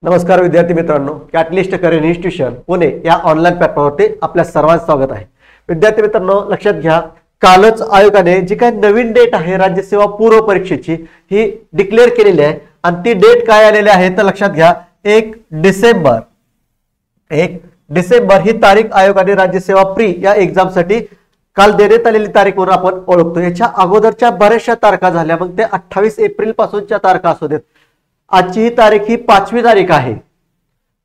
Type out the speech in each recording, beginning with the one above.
नमस्कार विद्यार्थी मित्रांनो, कॅटलिस्ट करियर इन्स्टिट्यूशन पुणे या ऑनलाईन प्लॅटफॉर्मवरती आपल्या सर्वांचं स्वागत आहे। विद्यार्थी मित्रांनो, लक्षात घ्या, कालच आयोगाने जी काही नवीन डेट आहे राज्य सेवा पूर्व परीक्षेची ही डिक्लेअर केलेली आहे आणि ती डेट काय आलेली आहे तर लक्षात घ्या 1 डिसेंबर ही तारीख आयोगाने राज्य सेवा प्री या एक्झाम साठी काल देण्यात आलेली तारीख म्हणून आपण ओळखतो। याच्या अगोदरच्या बऱ्याचशा तारखा झाल्या, मग ते 28 एप्रिल पासूनच्या तारखा असू देत। आजची ही तारीख ही 5वी तारीख आहे,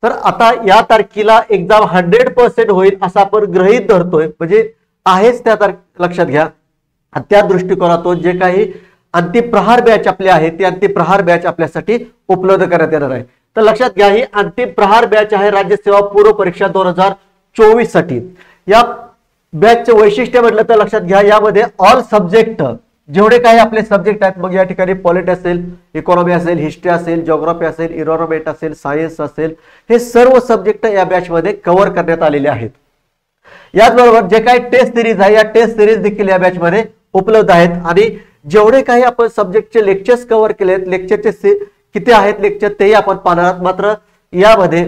तर आता या तारखेला एक्झाम 100% होईल असं आपण गृहीत धरतोय, म्हणजे आहेच त्या लक्षात घ्या। त्या दृष्टिकोनातून जे काही अंतिम प्रहार बॅच आपले आहे ते अंतिम प्रहार बॅच आपल्यासाठी उपलब्ध करण्यात येणार आहे। तर लक्षात घ्या, ही अंतिम प्रहार बॅच आहे राज्य सेवा पूर्व परीक्षा 2024 साठी। या बॅचचे वैशिष्ट्य म्हटलं तर लक्षात घ्या, यामध्ये ऑल सब्जेक्ट जेवढे काही आपले सब्जेक्ट आहेत, मग या ठिकाणी पॉलिटी असेल, इकॉनॉमी असेल, हिस्ट्री असेल, जिओग्राफी असेल, एन्व्हायरमेंट असेल, सायन्स असेल, हे सर्व सब्जेक्ट या बॅच मध्ये कव्हर करण्यात आलेले आहेत। याचबरोबर जे काही टेस्ट सिरीज आहे या टेस्ट सिरीज देखील या बॅच मध्ये उपलब्ध आहेत आणि जेवढे काही आपण सब्जेक्टचे लेक्चर्स कव्हर केलेत, लेक्चरचे किती आहेत लेक्चर तेही आपण पाहणार आहोत। मात्र यामध्ये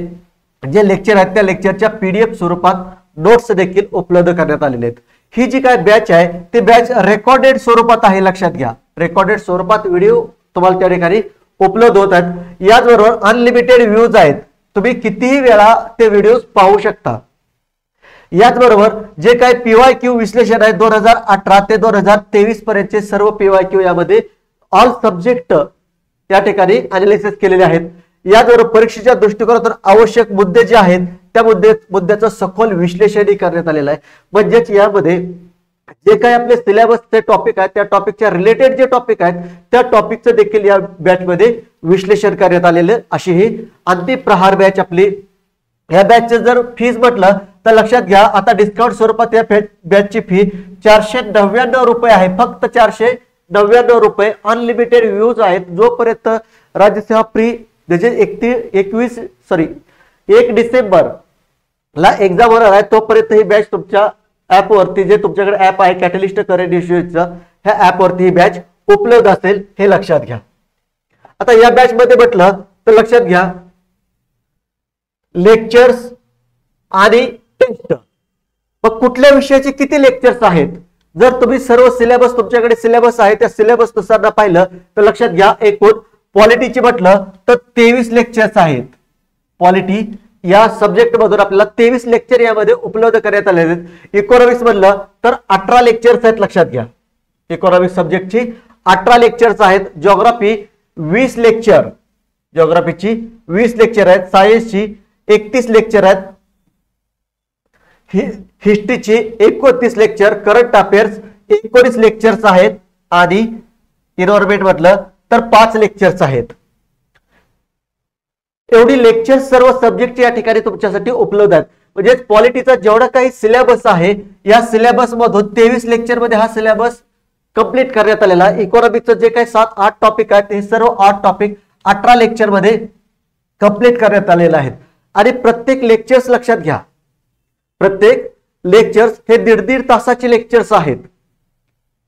जे लेक्चर आहेत त्या लेक्चरच्या पीडीएफ स्वरूपात नोट्स देखील उपलब्ध करण्यात आलेले आहेत। ही जी काय बॅच आहे ती बॅच रेकॉर्डेड स्वरूपात आहे, लक्षात घ्या, रेकॉर्डेड स्वरूपात व्हिडिओ तुम्हाला त्या ठिकाणी उपलब्ध होत आहेत। याचबरोबर अनलिमिटेड व्ह्यूज आहेत, तुम्ही कितीही वेळा ते व्हिडिओ पाहू शकता। याचबरोबर जे काही पीवायक्यू विश्लेषण आहे 2018 ते 2023 पर्यंतचे सर्व पीवायक्यू यामध्ये ऑल सब्जेक्ट या ठिकाणी अनालिसिस केलेले आहेत। याचबरोबर परीक्षेच्या दृष्टिकोनातून आवश्यक मुद्दे जे आहेत त्या मुद्द्याचं सखोल विश्लेषणही करण्यात आलेलं आहे। म्हणजेच यामध्ये जे काही आपले सिलेबसचे टॉपिक आहेत त्या टॉपिकच्या रिलेटेड जे टॉपिक आहेत त्या टॉपिकचं देखील या बॅच मध्ये विश्लेषण करण्यात आलेलं अशी ही अंतिम प्रहार बॅच आपली। या बॅचचे जर फीस म्हटलं तर लक्षात घ्या, आता डिस्काउंट स्वरूपात या बॅचची फी 499 रुपये आहे, फक्त 499 रुपये। अनलिमिटेड व्ह्यूज आहेत, जोपर्यंत राज्यसेवा प्री 1 डिसेंबर ला एक्झाम होणार आहे तोपर्यंत ही बॅच तुमच्या ऍप वरती, जे तुमच्याकडे ऍप आहे कॅटलिस्ट करियर इन्स्टिट्यूटचं, ह्या ऍप वरती ही बॅच उपलब्ध असेल हे लक्षात घ्या। आता या बॅच मध्ये म्हटलं तर लक्षात घ्या, लेक्चर्स आणि टेस्ट, मग कुठल्या विषयाचे किती लेक्चर्स आहेत, जर तुम्ही सर्व सिलेबस तुमच्याकडे सिलेबस आहे त्या सिलेबस नुसार पाहिलं तर लक्षात घ्या, एकूण पॉलिटीची म्हटलं तर 23 लेक्चर्स आहेत। पॉलिटी या सब्जेक्ट मधून आपल्याला 23 लेक्चर यामध्ये उपलब्ध करण्यात आले आहेत। इकॉनॉमिक्स म्हणलं तर 18 लेक्चर्स आहेत, लक्षात घ्या, इकॉनॉमिक्स सब्जेक्टची 18 लेक्चर्स आहेत। जिओग्राफी 20 लेक्चर, जिओग्राफीची 20 लेक्चर आहेत। सायन्सची 31 लेक्चर आहेत। हिस्ट्रीची 29 लेक्चर, करंट अफेअर्स 19 लेक्चर्स आहेत आणि एन्व्हायरमेंट म्हटलं तर 5 लेक्चर्स आहेत। एवढी लेक्चर सर्व सब्जेक्ट या ठिकाणी तुमच्यासाठी उपलब्ध आहेत। म्हणजे पॉलिटीचा जेवढा काही सिलेबस आहे या सिलेबस मधून 23 लेक्चर मध्ये हा सिलेबस कंप्लीट करण्यात आलेला आहे। इकॉनॉमिक्सचं जे काही 7-8 टॉपिक आहेत ते सर्व 8 टॉपिक 18 लेक्चर मध्ये कंप्लीट करण्यात आलेले आहेत। आणि प्रत्येक लेक्चर्स लक्षात घ्या, प्रत्येक लेक्चर्स हे 1.5 तासाचे लेक्चर्स आहेत।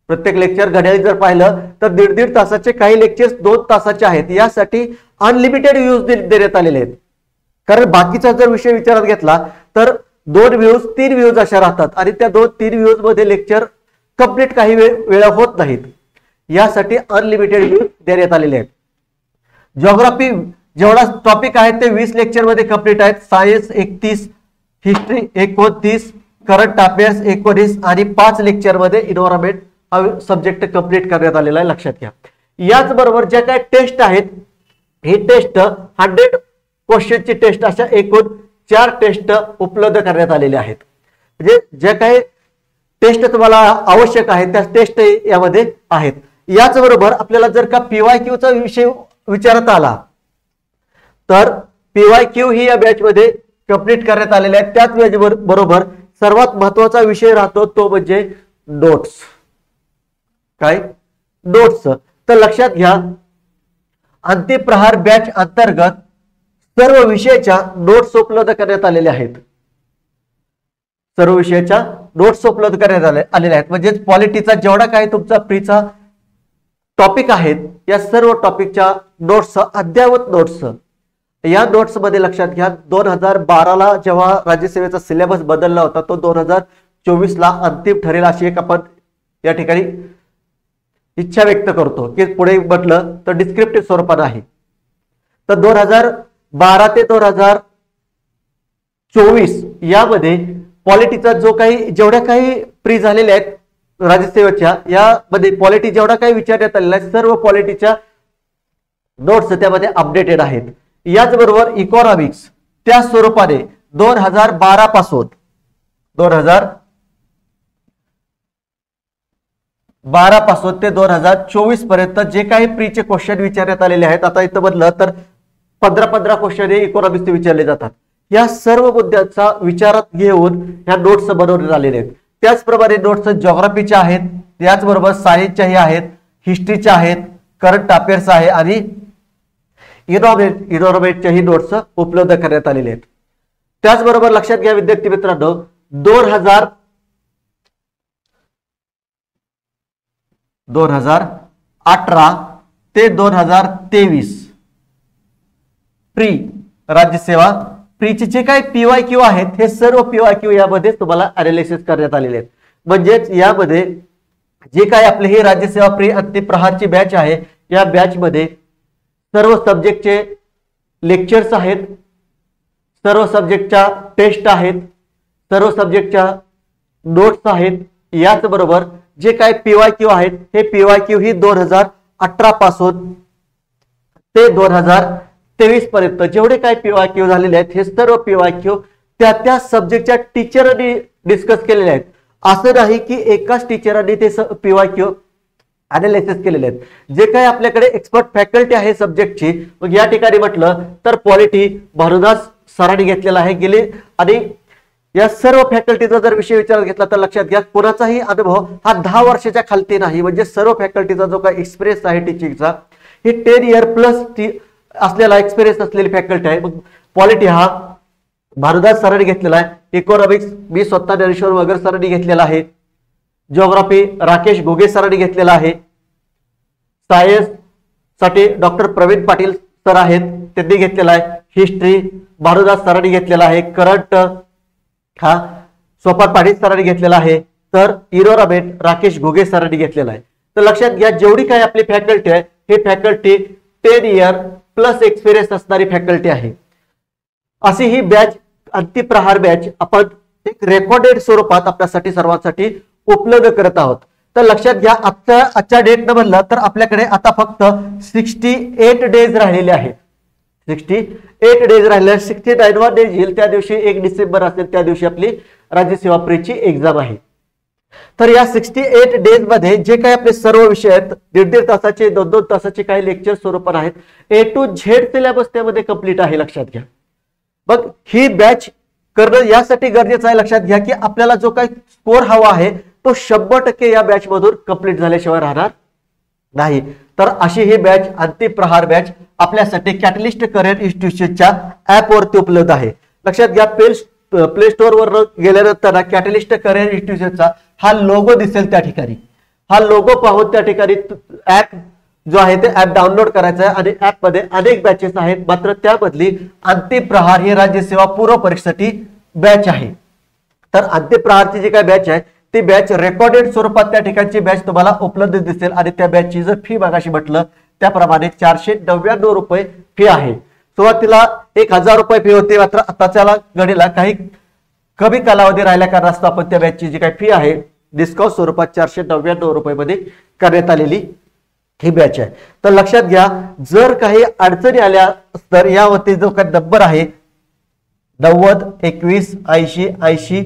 प्रत्येक लेक्चर घड्याळी जर पाहिलं तर 1.5 तासाचे, काही लेक्चर्स 2 तासाचे आहेत। यासाठी अनलिमिटेड व्ह्यूज देण्यात आलेले आहेत, कारण बाकीचा जर विषय विचारात घेतला तर 2 व्ह्यूज 3 व्ह्यूज अशा राहतात आणि त्या 2-3 व्ह्यूज मध्ये लेक्चर कंप्लीट काही वेळा होत नाहीत। यासाठी अनलिमिटेड व्ह्यूज देण्यात आलेले आहेत। जिओग्राफी जेवढा टॉपिक आहे ते 20 लेक्चर मध्ये कंप्लीट आहेत। सायन्स 31, हिस्ट्री 29, करंट अफेअर्स 19 आणि 5 लेक्चर मध्ये एन्व्हायरमेंट हा सब्जेक्ट कंप्लीट करण्यात आलेला आहे, लक्षात घ्या। याचबरोबर ज्या काही टेस्ट आहेत ही टेस्ट 100 क्वेश्चनची टेस्ट, अशा एकूण 4 टेस्ट उपलब्ध करण्यात आलेले आहेत। म्हणजे ज्या काही टेस्ट तुम्हाला आवश्यक आहेत त्या टेस्ट यामध्ये आहेत। याचबरोबर आपल्याला जर का पीवायक्यूचा विषय विचारता आला तर पीवायक्यू ही या बॅच मध्ये कंप्लीट करण्यात आलेले आहेत। त्याच बॅच बरोबर सर्वात महत्वाचा विषय राहतो तो म्हणजे नोट्स। काय नोट्स, तर लक्षात घ्या, अंतिम प्रहार बॅच अंतर्गत सर्व विषयाच्या नोट्स उपलब्ध करण्यात आलेल्या आहेत। सर्व विषयाच्या नोट्स उपलब्ध करण्यात आलेल्या आहेत। म्हणजे पॉलिटीचा जेवढा काही तुमचा प्रीचा टॉपिक आहेत या सर्व टॉपिकच्या नोट्स, अद्ययावत नोट्स या नोट्स मध्ये लक्षात घ्या 2012ला जेव्हा राज्यसेवेचा सिलेबस बदलला होता तो 2024ला अंतिम ठरेल अशी एक आपण या ठिकाणी इच्छा व्यक्त करतो की पुढे म्हटलं तर डिस्क्रिप्टिव्ह स्वरूपात आहे। तर 2012 ते 2024 यामध्ये पॉलिटीचा जो काही जेवढ्या काही प्री झालेल्या आहेत राज्यसेवेच्या यामध्ये पॉलिटी जेवढा काही विचारण्यात आलेला आहे सर्व पॉलिटीच्या नोट्स त्यामध्ये अपडेटेड आहेत। याचबरोबर इकॉनॉमिक्स त्या स्वरूपाने 2012 पासून 2012 पासून ते 2024 पर्यंत जे काही प्रीचे क्वेश्चन विचारण्यात आलेले आहेत, आता इथं म्हटलं तर 15 क्वेश्चन हे इकॉनॉमिक्सचे विचारले जातात। या सर्व मुद्द्यांचा विचारात घेऊन ह्या नोट्स बनवण्यात आलेल्या आहेत। त्याचप्रमाणे नोट्स जिओग्राफीच्या आहेत, त्याचबरोबर सायन्सच्याही आहेत, हिस्ट्रीच्या आहेत, करंट अफेअर्स आहे आणि इनॉर्मेटच्याही नोट्स उपलब्ध करण्यात आलेले आहेत। त्याचबरोबर लक्षात घ्या विद्यार्थी मित्रांनो 2018 ते 2023 प्री राज्यसेवा प्रीचे जे काही PYQ आहेत हे सर्व PYQ यामध्ये तुम्हाला अनालिसिस करण्यात आलेले आहेत। म्हणजेच यामध्ये जे काही आपले ही राज्यसेवा प्री अंतिम प्रहारची बॅच आहे या बॅच मध्ये सर्व सब्जेक्टचे लेक्चर्स आहेत, सर्व सब्जेक्टच्या टेस्ट आहेत, सर्व सब्जेक्टच्या नोट्स आहेत। याच बरोबर जे काही PYQ आहेत हे PYQ ही 2018 पासून ते 2023 पर्यंत जेवढे काही PYQ झालेले आहेत हे सर्व PYQ त्या सब्जेक्टच्या टीचरांनी डिस्कस केलेले आहेत। असं नाही की एकाच टीचरांनी ते PYQ अनालिसिस केलेले आहेत। जे काही आपल्याकडे एक्सपर्ट फॅकल्टी आहे सब्जेक्टची, मग या ठिकाणी म्हटलं तर पॉलिटी भानुदास सरांनी घेतलेला आहे गेले आणि या सर्व फॅकल्टीचा जर विषय विचारात घेतला तर लक्षात घ्या कोणाचाही अनुभव हा 10 वर्षाच्या खालती नाही। म्हणजे सर्व फॅकल्टीचा जो काही एक्सपिरियन्स आहे टीचिंगचा हे 10 इयर प्लस असलेला एक्सपिरियन्स असलेली फॅकल्टी आहे। मग पॉलिटी हा भानुदास सरांनी घेतलेला आहे, इकॉनॉमिक्स मी स्वतः ज्ञानेश्वर वगर सरांनी घेतलेला आहे, जिओग्राफी राकेश घुगे सरांनी घेतलेला आहे, सायन्स साठी डॉक्टर प्रवीण पाटील सर आहेत त्यांनी घेतलेला आहे, हिस्ट्री भानुदास सरांनी घेतलेला आहे, करंट हा स्वपन पाटील सरांनी घेतलेला आहे, तर इनॉर्मेट राकेश घुगे सरांनी घेतलेला आहे। तर लक्षात घ्या जेवढी काही आपली फॅकल्टी आहे हे फॅकल्टी 10 इयर प्लस एक्सपिरियन्स असणारी फॅकल्टी आहे। अशी ही बॅच अंतिम प्रहार बॅच आपण एक रेकॉर्डेड स्वरूपात आपल्यासाठी सर्वांसाठी उपलब्ध करत आहोत। तर लक्षात घ्या आजच्या डेट न म्हणलं तर आपल्याकडे आता फक्त 68 डेज राहिलेले आहेत। 68 डेज राहिले, 69वा डेज येईल त्या दिवशी 1 डिसेंबर असेल त्या दिवशी आपली राज्यसेवा प्रीची एक्झाम आहे। तर या 68 डेज मध्ये जे काही आपले सर्व विषय आहेत 1.5 तासाचे 2-2 तासाचे काही लेक्चर स्वरूपात आहेत, A to Z सिलेबस त्यामध्ये कंप्लीट आहे लक्षात घ्या। मग ही बॅच करणं यासाठी गरजेचं आहे लक्षात घ्या की आपल्याला जो काही स्कोर हवा आहे तो 100% या बॅच मधून कंप्लीट झाल्याशिवाय राहणार नाही। तर अशी ही बॅच अंतिम प्रहार बॅच आपल्यासाठी कॅटलिस्ट करिअर इन्स्टिट्यूशनच्या ऍप वरती उपलब्ध आहे। लक्षात घ्या प्ले स्टोअर वर गेल्यानंतर कॅटलिस्ट करिअर इन्स्टिट्यूशनचा हा लोगो दिसेल, त्या ठिकाणी हा लोगो पाहून त्या ठिकाणी ऍप जो आहे ते ऍप डाउनलोड करायचा आहे आणि ऍप मध्ये अनेक बॅचेस आहेत, मात्र त्यामधली अंतिम प्रहार ही राज्यसेवा पूर्व परीक्षेसाठी बॅच आहे। तर अंतिम प्रहारची जी काही बॅच आहे ती बॅच रेकॉर्डेड स्वरूपात त्या ठिकाणची बॅच तुम्हाला उपलब्ध दिसेल आणि त्या बॅचची जर फी मागाशी म्हटलं त्याप्रमाणे 499 रुपये फी आहे। सुरुवातीला 1000 रुपये फी होती, मात्र आताच्या घडीला काही कमी कालावधी राहिल्या कारणास्तव आपण त्या बॅचची जी काही फी आहे डिस्काउंट स्वरूपात 499 रुपये मध्ये करण्यात आलेली ही बॅच आहे। तर लक्षात घ्या जर काही अडचणी आल्या तर यावरती जो काही नंबर आहे 90 21 80 80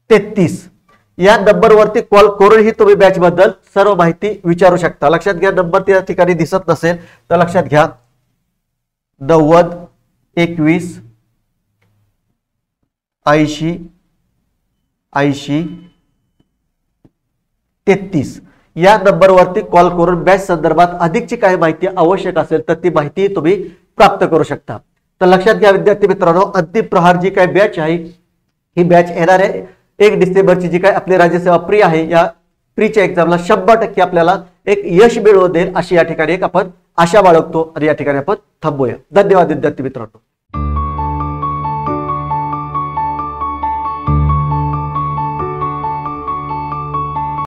33 या नंबर वरती कॉल करूनही तुम्ही बॅच बद्दल सर्व माहिती विचारू शकता। लक्षात घ्या नंबर त्या ठिकाणी दिसत नसेल तर लक्षात घ्या 90 21 80 80 33 या नंबरवरती कॉल करून बॅच संदर्भात अधिकची काही माहिती आवश्यक असेल तर ती माहिती तुम्ही प्राप्त करू शकता। तर लक्षात घ्या विद्यार्थी मित्रांनो अंतिम प्रहार जी काही बॅच आहे ही बॅच येणाऱ्या 1 डिसेंबरची जी काही आपली राज्यसेवा प्री आहे या प्रीच्या एक्झामला 100% आपल्याला एक यश मिळवून देईल अशी या ठिकाणी एक आपण आशा बाळगतो आणि या ठिकाणी आपण थांबूया. धन्यवाद विद्यार्थी मित्रांनो.